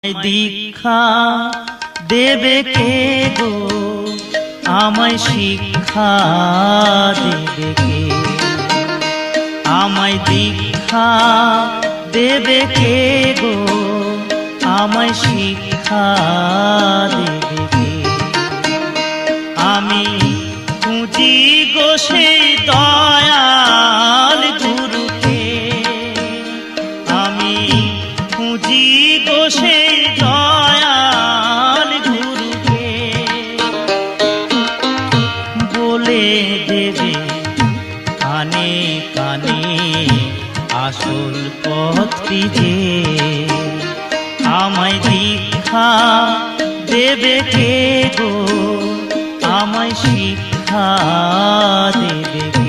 দীক্ষা দেবে কে গো, আমায় শিক্ষা দেবে কে? আমায় দীক্ষা দেবে কে গো, আমায় শিক্ষা দেবে কে? আমি খুঁজি গো সেই দয়াল গুরুকে, আমি খুঁজি গো সেই দয়াল গুরুকে। বলে দেবে কানে কানে আসল পথটি যে, আমায় দীক্ষা দেবে কে গো, আমায় শিক্ষা দেবে কে?